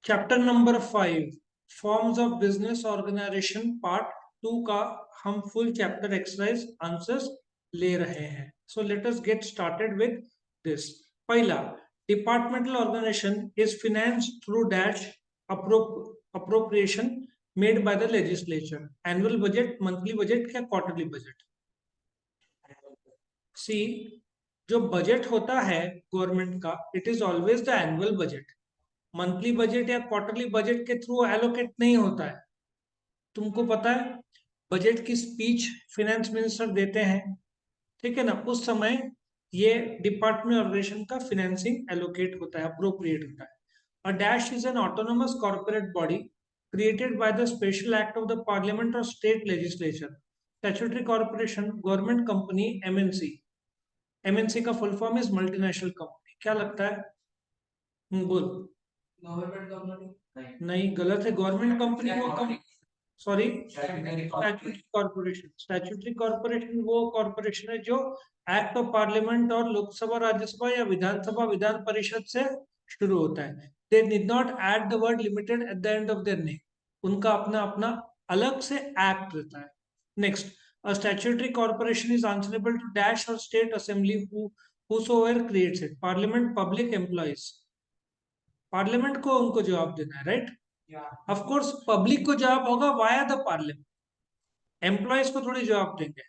Chapter number 5 forms of business organisation part 2 का हम full chapter exercise answers ले रहे हैं। So let us get started with this. पहला, departmental organisation is finance through dash appropriation made by the legislature. Annual budget, monthly budget या quarterly budget? See, जो budget होता है गवर्नमेंट का, it is always the annual budget. Monthly budget या quarterly budget के through allocate नहीं होता है। तुमको पता है, बजट की स्पीच फाइनेंस मिनिस्टर देते हैं, ठीक है ना? उस समय ये डिपार्टमेंट ऑर्गेनाइजेशन का फाइनेंसिंग एलोकेट होता है, अप्रोप्रिएट होता है। A dash is an autonomous corporate body created by the special act of the parliament or state legislature. Statutory corporation, government company, MNC. MNC का full form is multinational company. क्या लगता है? बोल। Government company नहीं, गलत है। Government company वो sorry, statutory corporation. Statutory corporation वो कॉर्पोरेशन है जो एक्ट ऑफ पार्लियामेंट और लोकसभा, राज्यसभा या विधानसभा, विधान परिषद से शुरू होता है। They did not add the word limited at the end of their name. उनका अपना अपना अलग से एक्ट रहता है। Next, a statutory corporation is answerable to dash or state assembly whosoever creates it. Parliament, public employees. Parliament को उनको जवाब देना है, राइट? ऑफ कोर्स पब्लिक को जवाब होगा वाया द पार्लियामेंट, एम्प्लॉयज को थोड़ी जवाब देंगे।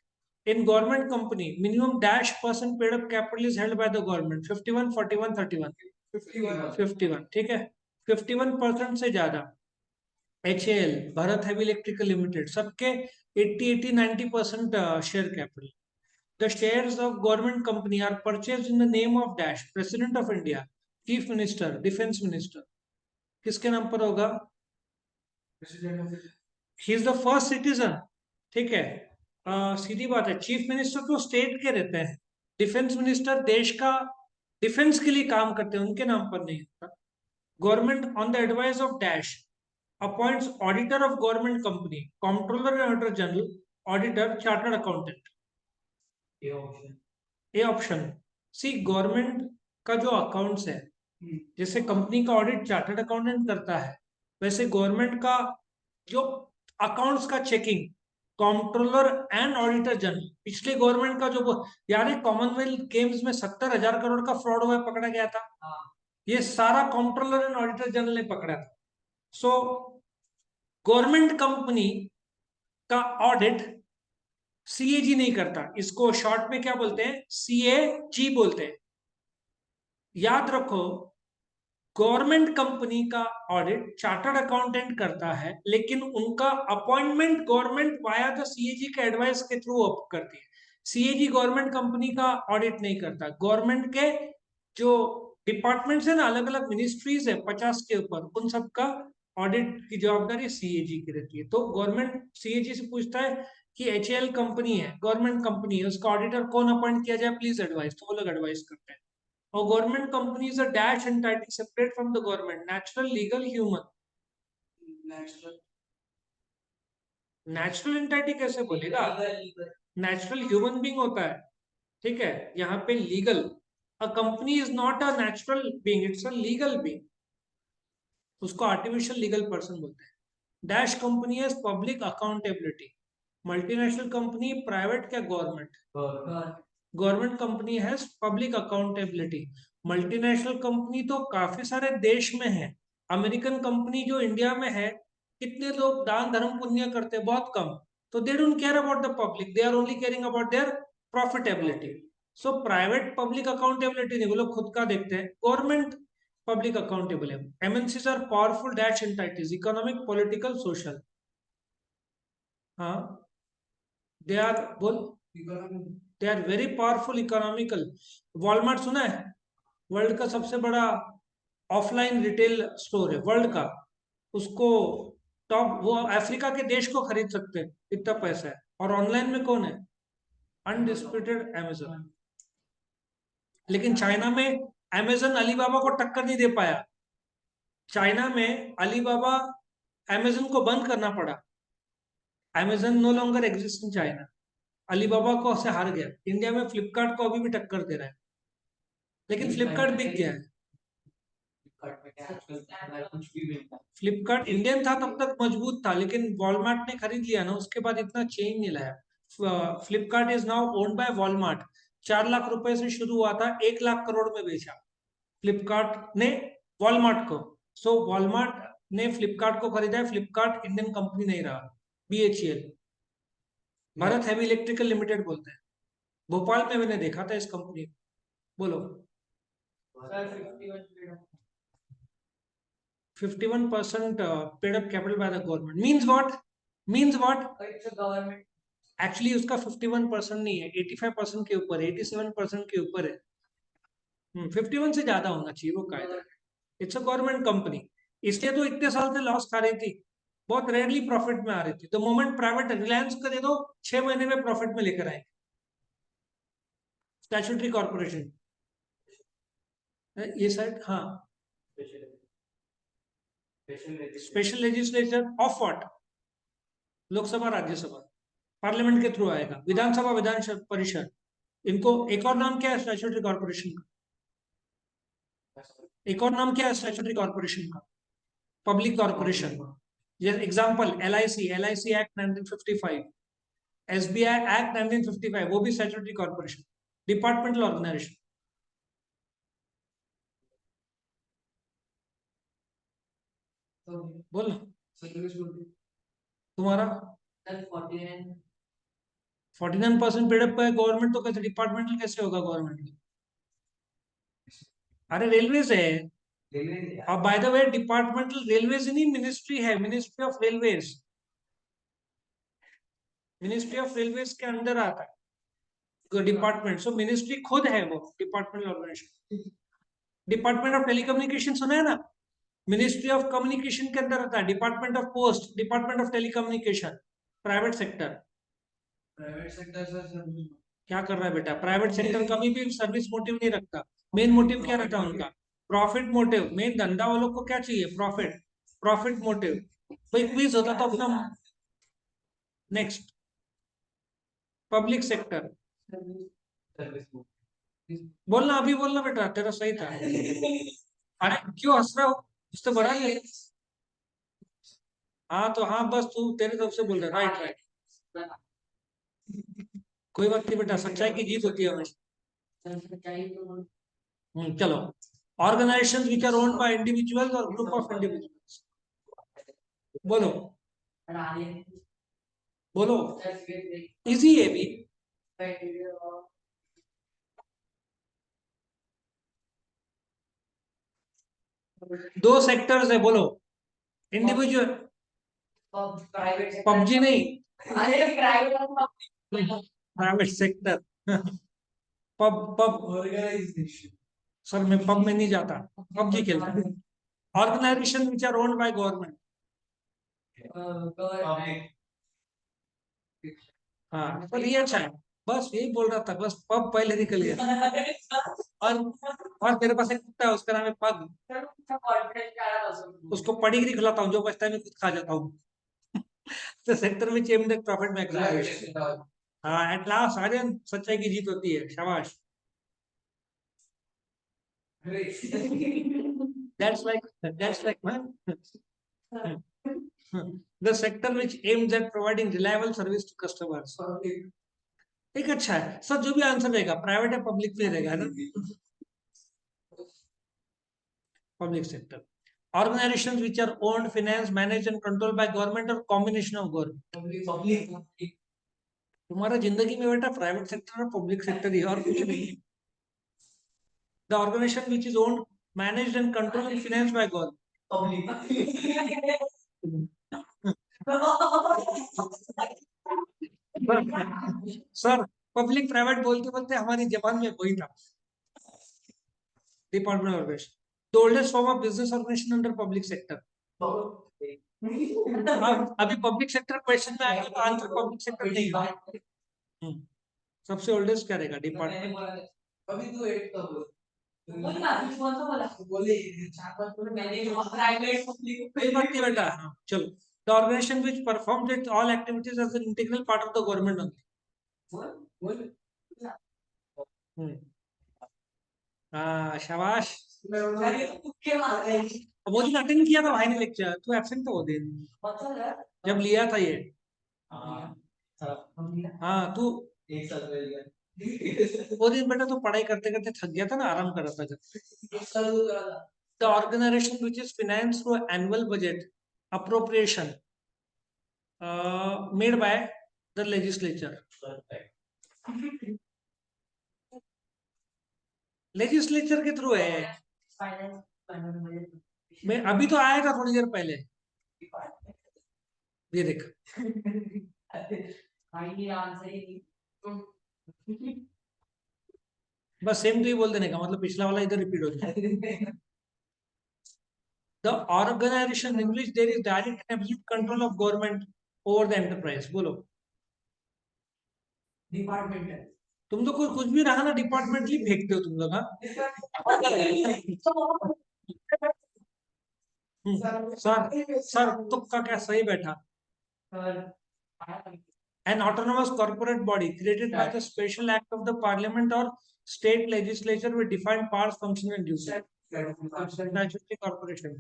In government company minimum dash percent paid up capital is held by the government. 51, 41, 31? 51, ठीक है। 51% से ज्यादा। HAL, Bharat heavy electrical limited, सबके 80, 80, 90% share capital. The shares of government company are purchase in the name of dash president of India, chief minister, defence minister. किसके नाम पर होगा? He is the first citizen, ठीक है। सीधी बात है, चीफ मिनिस्टर तो स्टेट के रहते हैं, डिफेंस मिनिस्टर देश का डिफेंस के लिए काम करते हैं, उनके नाम पर नहीं होता। Government on the advice of dash appoints auditor of government company, controller and auditor general, auditor, chartered accountant. A option. C, government का जो अकाउंट्स है, जैसे कंपनी का ऑडिट चार्टर्ड अकाउंटेंट करता है, वैसे गवर्नमेंट का जो अकाउंट्स का checking controller and auditor general. पिछले गवर्नमेंट का जो याद है, कॉमनवेल्थ गेम्स में 70,000 करोड़ का फ्रॉड हुआ, पकड़ा गया था। ये सारा कंट्रोलर एंड ऑडिटर जनरल ने पकड़ा था। सो गवर्नमेंट कंपनी का ऑडिट CAG नहीं करता, इसको शॉर्ट में क्या बोलते हैं? CAG बोलते हैं। याद रखो, गवर्नमेंट कंपनी का ऑडिट चार्टर्ड अकाउंटेंट करता है, लेकिन उनका appointment government via the CAG के एडवाइस के थ्रू करती है। CAG गवर्नमेंट कंपनी का ऑडिट नहीं करता। गवर्नमेंट के जो डिपार्टमेंट्स है ना, अलग अलग मिनिस्ट्रीज है 50 के ऊपर, उन सब का ऑडिट की जवाबदारी CAG की रहती है। तो गवर्नमेंट CAG से पूछता है कि HAL कंपनी है, गवर्नमेंट कंपनी है, उसका ऑडिटर कौन अपॉइंट किया जाए, प्लीज एडवाइस। तो वो लोग एडवाइस करते हैं। और government company is a dash entity separate from the government, natural, legal, human. Natural entity कैसे बोलेगा? नेचुरल ह्यूमन बीइंग होता है, ठीक है। यहाँ पे legal, a company is not a natural being, it's a legal being, उसको आर्टिफिशियल लीगल पर्सन बोलते हैं। डैश कंपनी है public accountability. Multinational company, private क्या गवर्नमेंट? गवर्नमेंट कंपनी है पब्लिक अकाउंटेबिलिटी। मल्टीनेशनल कंपनी तो काफी सारे देश में है। अमेरिकन कंपनी जो इंडिया में है, कितने लोग दान धर्म पुण्य करते हैं? बहुत कम। तो they don't care about the public, they are only caring about their profitability. So private public accountability नहीं, वो लोग खुद का देखते हैं। गवर्नमेंट पब्लिक अकाउंटेबल है। MNCs are powerful dash entities, economic, political, social. हाँ, दे आर, बोल। They are very powerful economical. Walmart सुना है? वर्ल्ड का सबसे बड़ा ऑफलाइन रिटेल स्टोर है वर्ल्ड का। उसको टॉप, वो अफ्रीका के देश को खरीद सकते हैं, इतना पैसा है। और ऑनलाइन में कौन है? Undisputed Amazon. लेकिन चाइना में अमेजन अलीबाबा को टक्कर नहीं दे पाया। चाइना में अलीबाबा अमेजन को बंद करना पड़ा। Amazon no longer exist in China, Alibaba को से हार गया। इंडिया में फ्लिपकार्ट को अभी भी टक्कर दे रहा है, लेकिन फ्लिपकार्ट बिक गया है। फ्लिपकार्ट इंडियन था तब तक मजबूत था, लेकिन वॉलमार्ट ने खरीद लिया ना, उसके बाद इतना चेंज नहीं लाया। Flipkart is now owned by Walmart. 4 lakh रुपए से शुरू हुआ था, 1 लाख करोड़ में बेचा फ्लिपकार्ट ने वॉलमार्ट को। सो वॉलमार्ट ने फ्लिपकार्ट को खरीदा है, फ्लिपकार्ट इंडियन कंपनी नहीं रहा। BHEL, Bharat heavy electrical limited बोलते हैं। भोपाल में मैंने देखा था इस कंपनी को। बोलो। 51% paid up capital by the government means what? Means what? Actually उसका 51% नहीं है, 85% के ऊपर, 87% के ऊपर है। 51 से ज्यादा होना चाहिए वो कायदा। इट्स अ गवर्नमेंट कंपनी, इसलिए तो इतने साल से लॉस खा रही थी, बहुत रेयरली प्रॉफिट में आ रही थी। द मोमेंट प्राइवेट रिलायंस को दे दो, 6 महीने में प्रॉफिट में लेकर आए। स्टैट्यूटरी कॉर्पोरेशन ये साइड, हाँ। Special legislature of what? Lok Sabha Rajya Sabha, parliament के थ्रू आएगा। विधानसभा विधान परिषद, इनको एक और नाम क्या है स्टैट्यूटरी कॉर्पोरेशन का? एक और नाम क्या है स्टैट्यूटरी कॉर्पोरेशन का? Public corporation. जैसे example LIC act 1955, SBI act 1955, वो भी स्टैट्यूटरी कॉर्पोरेशन, डिपार्टमेंटल ऑर्गेनाइजेशन। बोल तुम्हारा 49% पेडअप है गवर्नमेंट, तो कैसे डिपार्टमेंटल कैसे होगा गवर्नमेंट? अरे रेलवेज है। और by the way departmental railways नहीं, मिनिस्ट्री है, ministry of railways. Ministry of railways के अंदर आता है डिपार्टमेंट। सो मिनिस्ट्री खुद है वो departmental organisation. Department of telecommunication सुना है ना? मिनिस्ट्री ऑफ कम्युनिकेशन के अंदर आता है। Department of post, department of telecommunication, private sector. क्या कर रहा है बेटा? प्राइवेट सेक्टर कभी भी सर्विस मोटिव नहीं रखता। मेन मोटिव क्या रहता है उनका? Profit motive. मेन धंधा वालों को क्या चाहिए? प्रॉफिट। Profit motive. कोई क्विज होता तो अपना। Next, public sector. बोलना, अभी बोलना बेटा, तेरा सही था। अरे क्यों हंस रहा हो? उससे बड़ा ही है। हाँ तो हाँ, बस तू तेरे तरफ से बोल रहा, राइट राइट। कोई बात नहीं बेटा, सच्चाई की जीत होती है हमेशा। चलो। Organisations which are owned by individuals और ग्रुप ऑफ इंडिविजुअल्स। बोलो बोलो, इजी है भी। दो सेक्टर्स है, बोलो। इंडिविजुअल, पबजी नहीं, private sector. Pub pub sir मैं पब में नहीं जाता, पबजी खेलता हूँ। Organisation which are owned by government. हाँ पर ये अच्छा है। बस यही बोल रहा था, बस पब पहले निकल गया। और मेरे पास एक कुत्ता है, उसका नाम है पग। उसको पड़ीगिरी खिलाता हूँ, जो बचता है मैं खुद खा जाता हूँ। तो सेक्टर में एम्ड एट प्रॉफिट मैक्सिमाइजेशन। हाँ एट लास्ट आर्यन, सच्चाई की जीत होती है, शाबाश। that's like man. The sector which aims at providing reliable service to customers. एक अच्छा है सर, जो भी आंसर रहेगा प्राइवेट है पब्लिक में रहेगा ना। Public sector, organizations which are owned, financed, managed and controlled by government or combination of government. तुम्हारा जिंदगी में बेटा प्राइवेट सेक्टर और पब्लिक सेक्टर ही, और कुछ नहीं। The organization which is owned, managed and controlled and financed by government. Sir public private बोलते बोलते हमारी जबान में वही था। Department organisation, the oldest form of business organisation under public sector. अभी पब्लिक सेक्टर क्वेश्चन में आएगा तो आंसर पब्लिक सेक्टर नहीं है। सबसे ओल्डेस्ट क्या रहेगा? डिपार्टमेंट। अभी तो एक का बोल, कोई बात नहीं बेटा, हाँ चलो। The organisation which performs its all activities as an integral part of the government only. हाँ शाबाश। वो दिन अटेंड किया था भाई ने लेक्चर, तू एब्सेंट था वो दिन जब लिया था ये। हाँ तू एक साल वो दिन बेटा तो पढ़ाई करते करते थक गया था ना, आराम कर रहा था। The organisation which is finance through annual budget appropriation made by the legislature. Legislature के थ्रू है। मैं अभी तो आया था थोड़ी देर पहले, ये देख। बस सेम टू ही बोल देने का मतलब पिछला वाला इधर रिपीट हो जाए। The organization in which there is direct and absolute control of government over the enterprise. बोलो। डिपार्टमेंटल। तुम तो कुछ भी रहा ना, डिपार्टमेंटली फेंकते हो तुम लोग। सर सर तुक्का क्या सही बैठा। An autonomous corporate body created by the special act of the parliament or state legislature with defined powers, function and duty. Statutory corporation।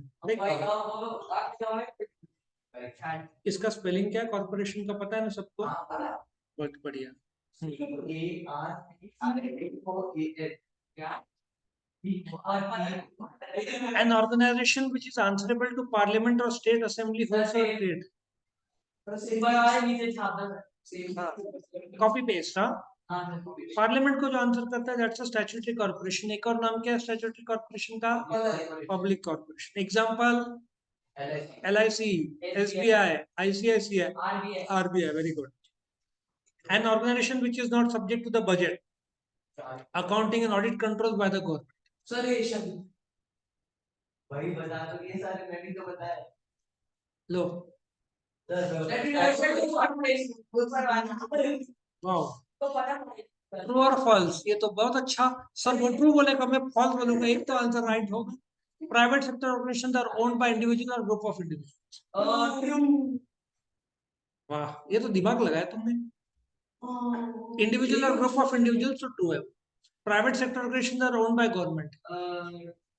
इसका स्पेलिंग क्या है कॉर्पोरेशन का, पता है ना सबको? बहुत बढ़िया। An organization which is answerable to parliament or state assembly holds a state। Copy paste. हाँ पार्लियामेंट को जो आंसर करता है दैट्स अ स्टैट्यूटरी कॉर्पोरेशन। एक और नाम क्या है स्टैट्यूटरी कॉर्पोरेशन का? Public corporation. Example LIC, SBI, ICICI, RBI। Very good. An organization which is not subject to the budget, accounting and audit controls by the government। Sir भाई बता तो ये सारे मैंने तो बताया। लो ट्रू और फॉल्स, ये तो बहुत अच्छा। सर वो ट्रू बोलेगा, मैं फॉल्स बोलूंगा, एक तो आंसर राइट होगा। Private sector organisations are owned by individual और ग्रुप ऑफ इंडिविजुअल्स। वाह ये तो दिमाग लगाया तुमने। इंडिविजुअल और ग्रुप ऑफ इंडिविजुअल्स तो ट्रू है। Private sector organisations are owned by government.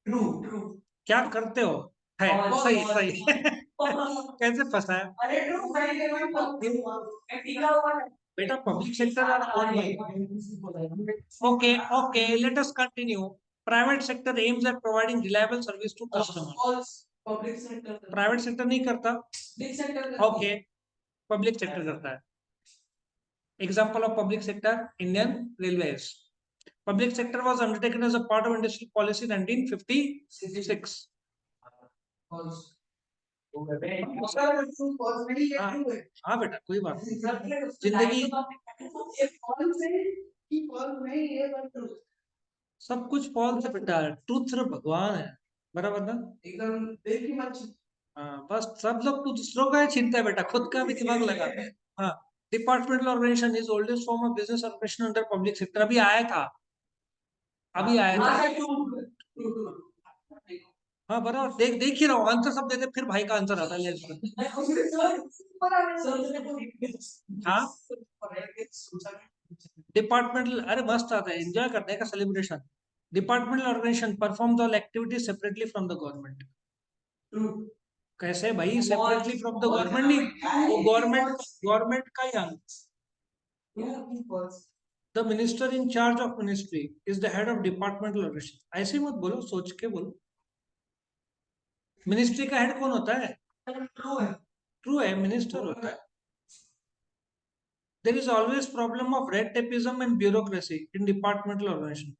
True true. क्या करते हो? है सही सही। कैसे फंसाया? अरे बेटा public sector are owned by. Okay okay let us continue. Private sector aims at providing reliable service to customers. Public sector private sector नहीं करता। ओके पब्लिक सेक्टर करता है। Example of public sector Indian Railways. Public sector was undertaken as a part of industrial policy 1956। हाँ बेटा कोई बात नहीं, जिंदगी सब कुछ फॉल्स है बेटा, ट्रूथ सिर्फ भगवान है। बराबर ना? एकदम। हाँ बस सब लोग तो दूसरों का ही छीनता है बेटा, खुद का भी दिमाग लगा। हाँ departmental organisation is oldest form of business operation under public sector. अभी आया था, अभी आया था। हाँ बराबर, देख ही रहा हूँ आंसर सब देते फिर भाई का आंसर आता है। हाँ डिपार्टमेंटल, अरे मस्त आता है, एंजॉय करने का celebration. Departmental organisation perform all activities separately from the government. कैसे भाई सेपरेटली फ्रॉम द गवर्नमेंट? नहीं वो गवर्नमेंट गवर्नमेंट का ही अंग। The minister in charge of ministry is the head of departmental organisation. ऐसे मत बोलो, सोच के बोलो। मिनिस्ट्री का हेड कौन होता है? ट्रू है मिनिस्टर होता है। There is always problem of red tapeism and bureaucracy in departmental organization।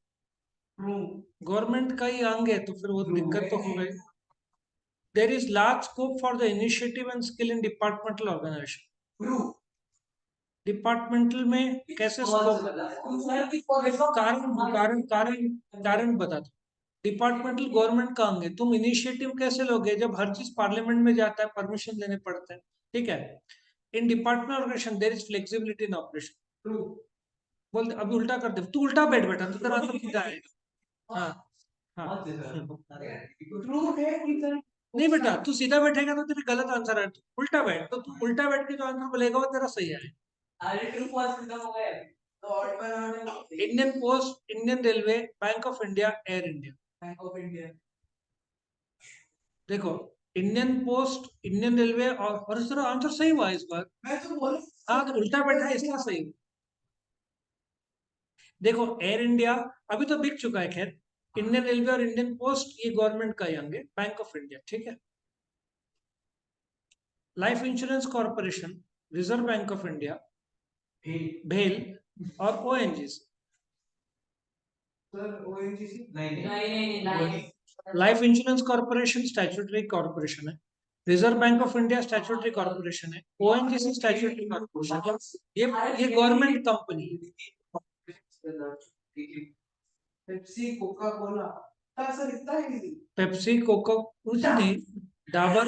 Government का ही अंग है तो फिर वो दिक्कत तो हो गई। There is large scope for the initiative and skill in departmental organization। Departmental में कैसे स्कोप? कारण कारण कारण कारण बता दो। डिपार्टमेंटल गवर्नमेंट का अंग है, तुम इनिशिएटिव कैसे लोगे जब हर चीज पार्लियामेंट में जाता है, परमिशन लेने पड़ते हैं। ठीक है। In department organisation there is flexibility in operation. बोल अभी उल्टा कर दे, तू उल्टा बैठ बेटा, तो तेरा आंसर सीधा है। हाँ हाँ नहीं बेटा तू सीधा बैठेगा तो तेरा गलत आंसर है, उल्टा बैठ, तो तू उल्टा बैठ के जो आंसर बोलेगा वो तेरा सही है। Indian post, Indian railway, bank of India, air India. Bank of India. देखो, इंडियन पोस्ट, इंडियन रेलवे और सर आंसर सही हुआ इस बार। मैं तो बोल हाँ, तो उल्टा बैठा है इसलिए सही। देखो, एयर इंडिया अभी तो बिक चुका है, खैर। इंडियन रेलवे और इंडियन पोस्ट ये गवर्नमेंट का ही होंगे, बैंक ऑफ इंडिया, ठीक है। Life Insurance Corporation, Reserve Bank of India, भेल और ओएनजीसी। सर ओएनजीसी नहीं नहीं नहीं Life Insurance Corporation statutory corporation है, Reserve Bank of India statutory corporation है, ओएनजीसी स्टैट्यूटरी कॉर्पोरेशन है। ये गवर्नमेंट कंपनी है। Pepsi Coca Cola. हाँ सर इतना ही। पेप्सी कोका कुछ नहीं, डाबर।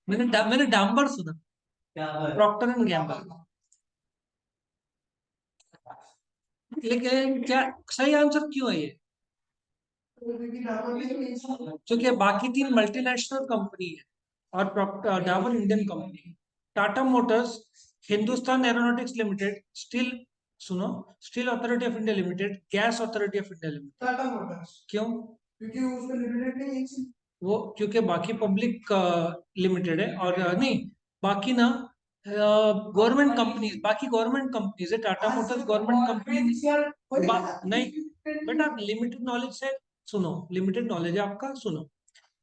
मैंने डांबर सुना, प्रॉक्टर एंड गैम्बल। लेकिन क्या सही आंसर क्यों है ये? क्योंकि बाकी तीन मल्टीनेशनल कंपनी है और डाबर इंडियन कंपनी है। Tata Motors, Hindustan Aeronautics Limited, steel, सुनो, Steel Authority of India Limited, Gas Authority of India Limited. Tata Motors क्यों? क्योंकि उसका लिमिटेड नहीं है। वो क्योंकि बाकी पब्लिक लिमिटेड है, और नहीं, बाकी ना गवर्नमेंट कंपनीज, बाकी गवर्नमेंट कंपनीज है। टाटा मोटर्स गवर्नमेंट कंपनी नहीं बेटा, लिमिटेड नॉलेज से सुनो, लिमिटेड नॉलेज है आपका, सुनो।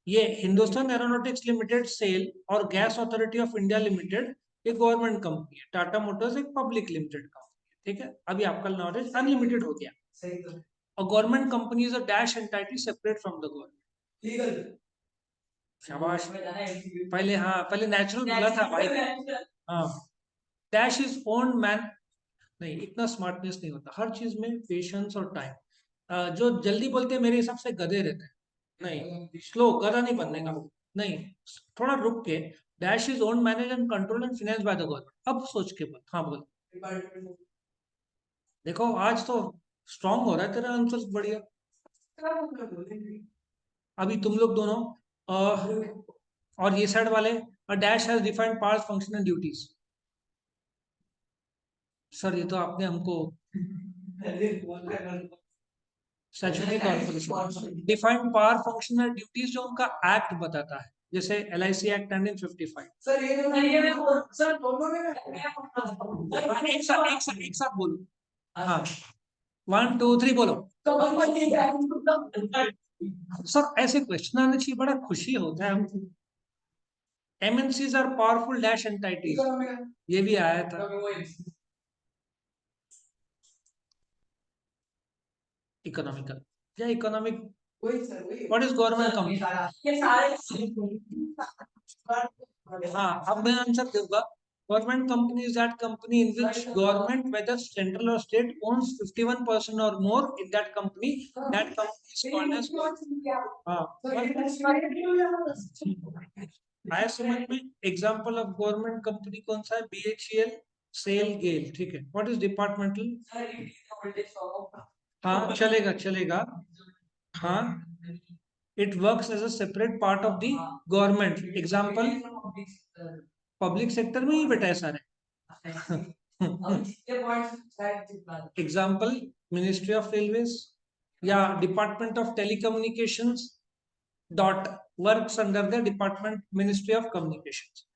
ये हिंदुस्तान एरोनॉटिक्स लिमिटेड सेल और gas Authority of India limited ये गवर्नमेंट कंपनी है। टाटा मोटर्स एक पब्लिक लिमिटेड कंपनी है, ठीक है। अभी आपका नॉलेज अनलिमिटेड हो गया। सही तो। और government company is a dash entity separate from the government. Legal. शाबाश। पहले, हाँ, पहले नेचुरल बोला था भाई। हाँ, डैश इज ओन्ड मैन। नहीं, इतना स्मार्टनेस नहीं होता हर चीज में, पेशेंस और टाइम। जो जल्दी बोलते हैं मेरे हिसाब से गधे रहते हैं। नहीं, स्लो गधा नहीं बनने का। नहीं, थोड़ा रुक के। Dash is owned, manage and control and finance by the government. अब सोच के बोल, हाँ बोल। देखो, आज तो स्ट्रांग हो रहा है तेरा आंसर, बढ़िया। अभी तुम लोग दोनों और ये साइड वाले, dash has defined powers, function and duties. Sir ये तो आपने हमको statutory corporation defined power, function and duties जो उनका एक्ट बताता है, जैसे LIC एक्ट 1955। सर ये सर दोनों में एक साथ बोलो। हाँ, 1 2 3 बोलो। सर ऐसे क्वेश्चन आने चाहिए, बड़ा खुशी होता है हमको। MNCs are powerful dash entities, ये भी आया था। इकोनॉमिकल या economic, what is government company? हाँ, अब मैं आंसर दूंगा। Government company is that company in which government, whether central or state, owns 51% or more in that company. That company is called as, हाँ, आया समझ में? एग्जाम्पल ऑफ गवर्नमेंट कंपनी कौन सा है? BHEL, सेल, गेल, ठीक है। What is departmental? हाँ, चलेगा चलेगा। हाँ, it works as a separate part of the government. Example, public sector में ही बेटा है सारे। एग्जाम्पल, मिनिस्ट्री ऑफ रेलवेज या department of telecommunications DoT works under the department ministry of communications.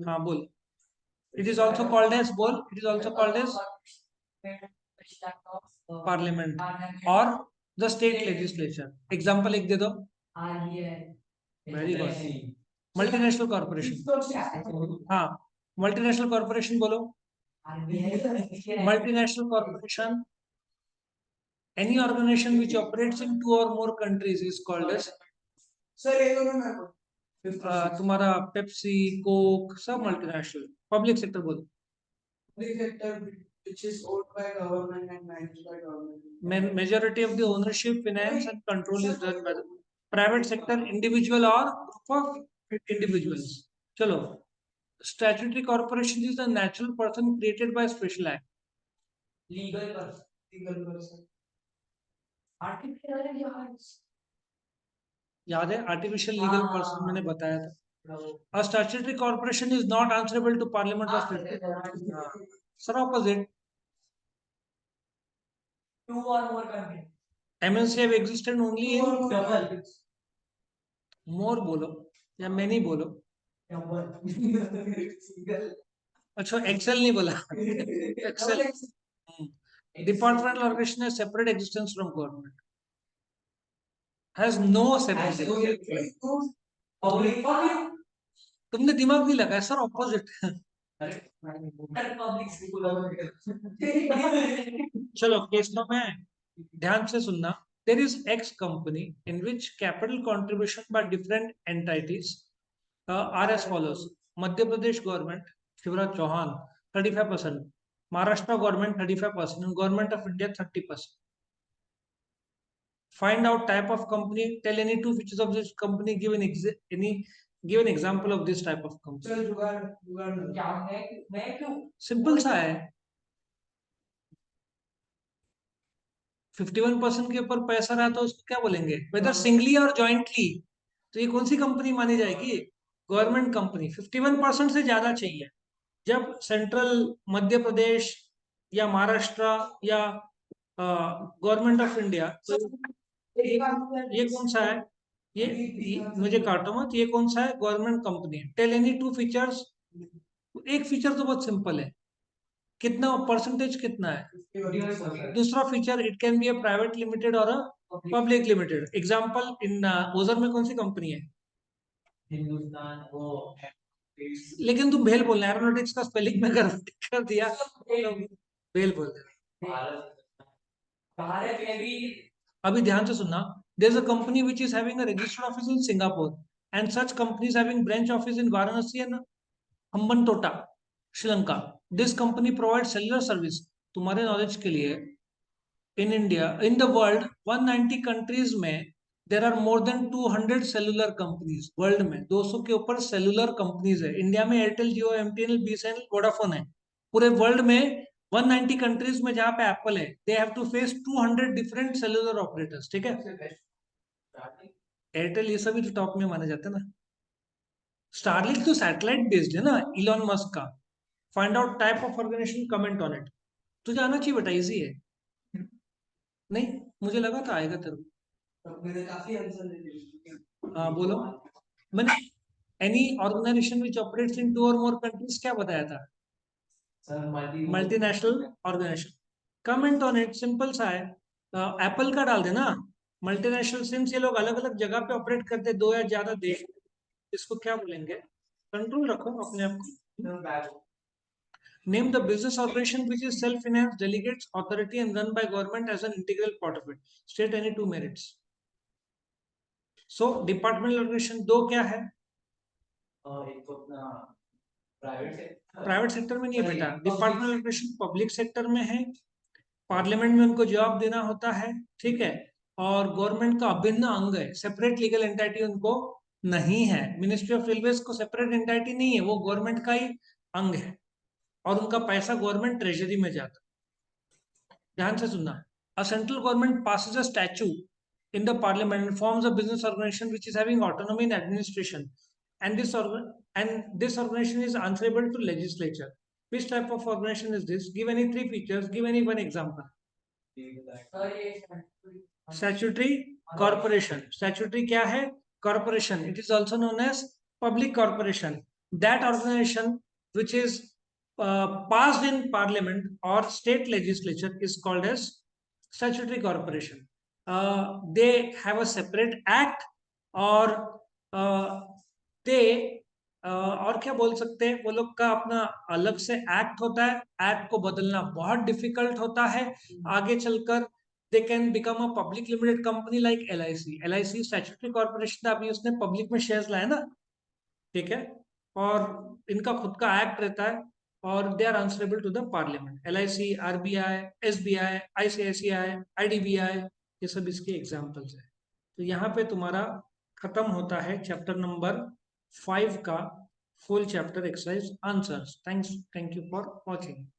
हाँ बोल। It is also called as, बोल, it is also called as parliament और द स्टेट लेजिस्लेचर। एग्जाम्पल एक दे दो। Very good. मल्टीनेशनल कॉर्पोरेशन, हाँ, multinational corporation बोलो। Multinational corporation, any organization which operates in 2 or more countries is called as, sir ये दोनों में तुम्हारा पेप्सी, कोक, सब मल्टीनेशनल। पब्लिक सेक्टर बोलो। Public sector which is owned by government and managed by government. Majority of the ownership, finance and control is done by the private sector, individual or group of individuals. चलो, statutory corporation is the natural person created by special act. Legal person. Legal person. Artificial. याद है? Artificial legal person मैंने बताया था। A statutory corporation is not answerable to parliament or state. Sir, opposite. 2 or more countries. MNC have existed only in मोर बोलो या many बोलो. अच्छा Excel नहीं बोला. Excel. Departmental organization has separate existence from government. Has no separate. तुमने दिमाग नहीं लगाया सर, ऑपोजिट. चलो केस में है, ध्यान से सुनना. There is X company in which capital contribution by different entities are as follows. Madhya Pradesh government, Shivraj Chauhan, 35%. Maharashtra government, 35%. And government of India, 30%. Find out type of company. Tell any two features of this company. Give an example of this type of company. Simple सा है. 51% के ऊपर पैसा रहा तो उसको क्या बोलेंगे, वेदर सिंगली और जॉइंटली. तो ये कौन सी कंपनी मानी जाएगी? Government company. 51% से ज्यादा चाहिए. जब सेंट्रल मध्य प्रदेश या महाराष्ट्र या गवर्नमेंट ऑफ इंडिया, तो ये कौन सा है? ये मुझे काटो मत, ये कौन सा है? गवर्नमेंट कंपनी है. Tell any two features. एक फीचर तो बहुत सिंपल है, कितना परसेंटेज कितना है. दूसरा feature, it can be a private limited और अ पब्लिक लिमिटेड. एग्जांपल, इन ओजर में कौन सी कंपनी है? हिंदुस्तान. वो लेकिन तुम भेल बोलना, एरोनॉटिक्स का स्पेलिंग में कर दिया तो भेल बोल दे. भारत में भी. अभी ध्यान से सुनना. There is a company which is having a registered office in Singapore and such companies having branch office in Varanasi and Hambantota, Sri Lanka. This company provide cellular service. तुम्हारे नॉलेज के लिए, in India, in the world 190 countries में there are more than 200 cellular companies. World में 200 के ऊपर cellular companies है. India में Airtel, Jio, MTNL, BSNL, Vodafone है. पूरे वर्ल्ड में 190 कंट्रीज में जहां पे एप्पल है, they have to face 200 different cellular operators. ठीक है. एयरटेल ये सभी तो टॉप में माने जाते हैं ना. स्टारलिंक तो सैटेलाइट बेस्ड है ना, इलॉन मस्क का. Find out type of organisation, comment on it. तुझे आना चाहिए बेटा, इजी है. नहीं, मुझे लगा था आएगा तेरे को. मैंने काफी आंसर दे दिए. हाँ बोलो. मैंने any organisation which operates in 2 और मोर कंट्रीज क्या बताया था? Multinational organisation. Comment on it. Simple सा है. एप्पल का डाल देना. मल्टीनेशनल, सिंस ये लोग अलग अलग जगह पे ऑपरेट करते, 2 या ज्यादा देश, इसको क्या बोलेंगे? कंट्रोल रखो अपने आप को. Name the business organization which is self-financed, delegates authority and run by government as an integral part of it. State any 2 merits. So departmental organization दो क्या है? एक तो अपना प्राइवेट सेक्टर में नहीं है बेटा. डिपार्टमेंटल ऑर्गेनाइजेशन पब्लिक सेक्टर में है. पार्लियामेंट में उनको जवाब देना होता है. ठीक है. और गवर्नमेंट का अभिन्न अंग है. सेपरेट लीगल एंटिटी उनको नहीं है. मिनिस्ट्री ऑफ रेलवेज को सेपरेट एंटिटी नहीं है, वो गवर्नमेंट का ही अंग है और उनका पैसा गवर्नमेंट ट्रेजरी में जाता. ध्यान से सुनना. A central government passes a statute in the parliament and forms a business organization which is having autonomy in administration, and this organization is answerable to legislature. Which type of organization is this? Give any 3 features. Give any 1 example. Statutory corporation. Statutory क्या है? Corporation. It is also known as public corporation. That organization which is passed in parliament or state legislature is called as statutory corporation. They have a separate act or they और क्या बोल सकते हैं, वो लोग का अपना अलग से एक्ट होता है. एक्ट को बदलना बहुत डिफिकल्ट होता है. आगे चलकर they can become a public limited company like LIC. LIC statutory corporation था, अभी उसने पब्लिक में शेयर्स लाए ना. ठीक है. और इनका खुद का एक्ट रहता है और they are answerable to the parliament. LIC, RBI, SBI, ICICI, IDBI, ये सब इसके एग्जाम्पल्स है. तो यहाँ पे तुम्हारा खत्म होता है चैप्टर नंबर 5 का full chapter exercise answers. Thank you for watching.